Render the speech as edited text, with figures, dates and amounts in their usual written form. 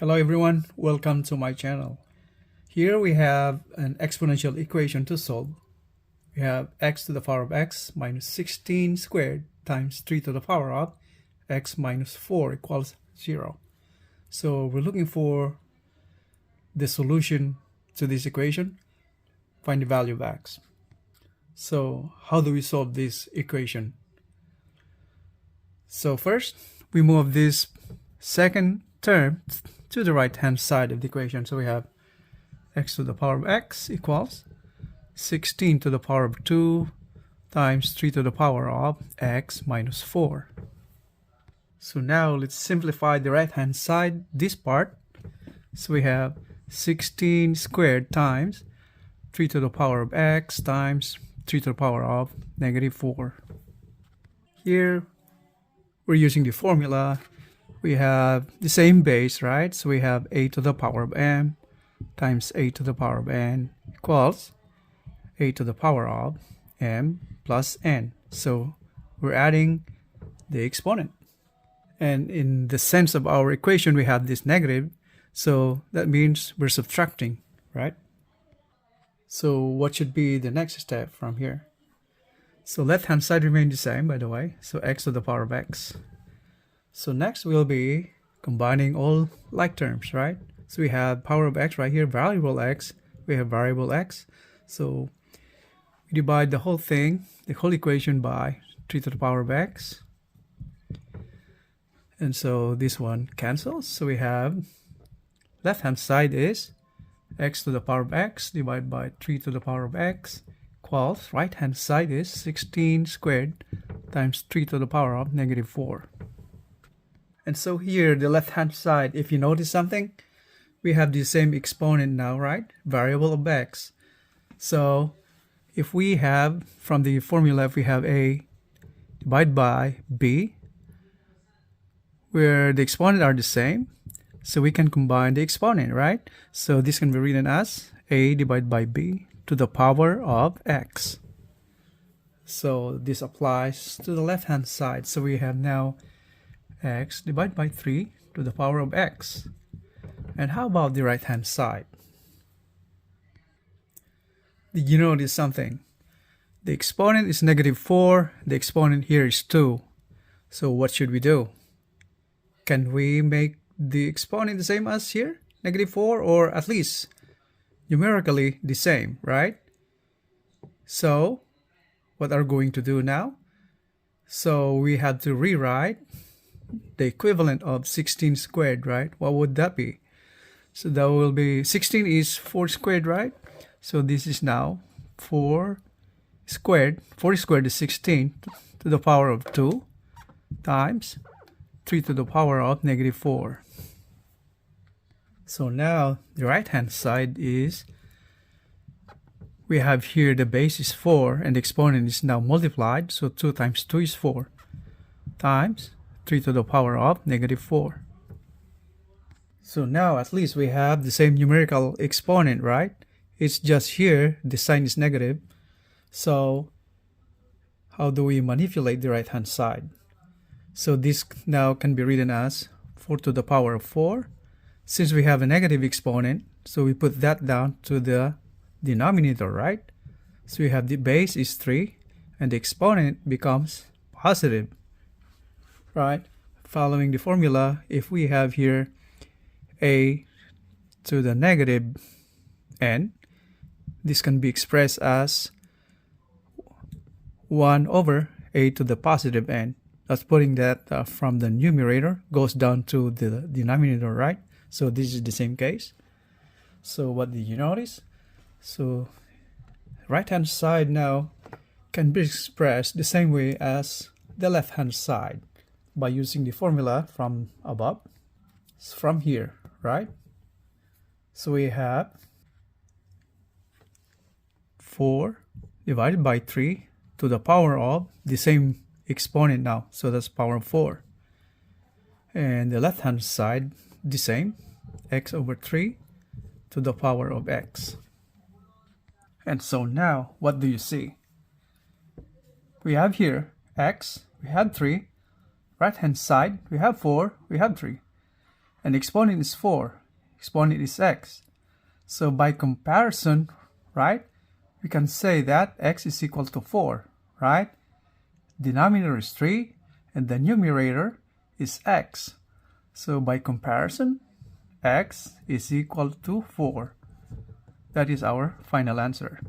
Hello everyone, welcome to my channel. Here we have an exponential equation to solve. We have x to the power of x minus 16 squared times 3 to the power of x minus 4 equals 0. So we're looking for the solution to this equation, find the value of x. So how do we solve this equation? So first, we move this second term to the right hand side of the equation. So we have x to the power of x equals 16 to the power of 2 times 3 to the power of x minus 4. So now let's simplify the right hand side, this part. So we have 16 squared times 3 to the power of x times 3 to the power of negative 4. Here we're using the formula. We have the same base, right? So we have a to the power of m times a to the power of n equals a to the power of m plus n. So we're adding the exponent. And in the sense of our equation, we have this negative. So that means we're subtracting, right? So what should be the next step from here? So left-hand side remains the same, by the way. So x to the power of x. So next we'll be combining all like terms, right? So we have power of x right here, variable x. We have variable x. So we divide the whole thing, the whole equation by 3 to the power of x. And so this one cancels. So we have left-hand side is x to the power of x divided by 3 to the power of x equals right-hand side is 16 squared times 3 to the power of negative 4. And so here, the left-hand side, if you notice something, we have the same exponent now, right? Variable of x. So if we have, from the formula, if we have a divided by b, where the exponents are the same, so we can combine the exponent, right? So this can be written as a divided by b to the power of x. So this applies to the left-hand side. So we have now x divided by 3 to the power of x. And how about the right hand side? Did you notice something? The exponent is negative 4, the exponent here is 2. So what should we do? Can we make the exponent the same as here? Negative 4, or at least numerically the same, right? So what are we going to do now? So we have to rewrite the equivalent of 16 squared, right? What would that be? So that will be 16 is 4 squared, right? So this is now 4 squared. 4 squared is 16 to the power of 2 times 3 to the power of negative 4. So now the right hand side is, we have here the base is 4 and the exponent is now multiplied. So 2 times 2 is 4 times 3 to the power of negative 4. So now at least we have the same numerical exponent, right? It's just here the sign is negative. So how do we manipulate the right hand side? So this now can be written as 4 to the power of 4. Since we have a negative exponent, so we put that down to the denominator, right? So we have the base is 3 and the exponent becomes positive, right? Following the formula, if we have here a to the negative n, this can be expressed as 1 over a to the positive n. That's putting that from the numerator goes down to the denominator, right? So this is the same case. So what did you notice? So right hand side now can be expressed the same way as the left hand side by using the formula from above, from here, right? So we have 4 divided by 3 to the power of the same exponent now. So that's power of 4. And the left hand side, the same, x over 3 to the power of x. And so now, what do you see? We have here x, we have 3. Right hand side, we have 4, we have 3. and exponent is 4. Exponent is x. So by comparison, right, we can say that x is equal to 4, right? Denominator is 3 and the numerator is x. So by comparison, x is equal to 4. That is our final answer.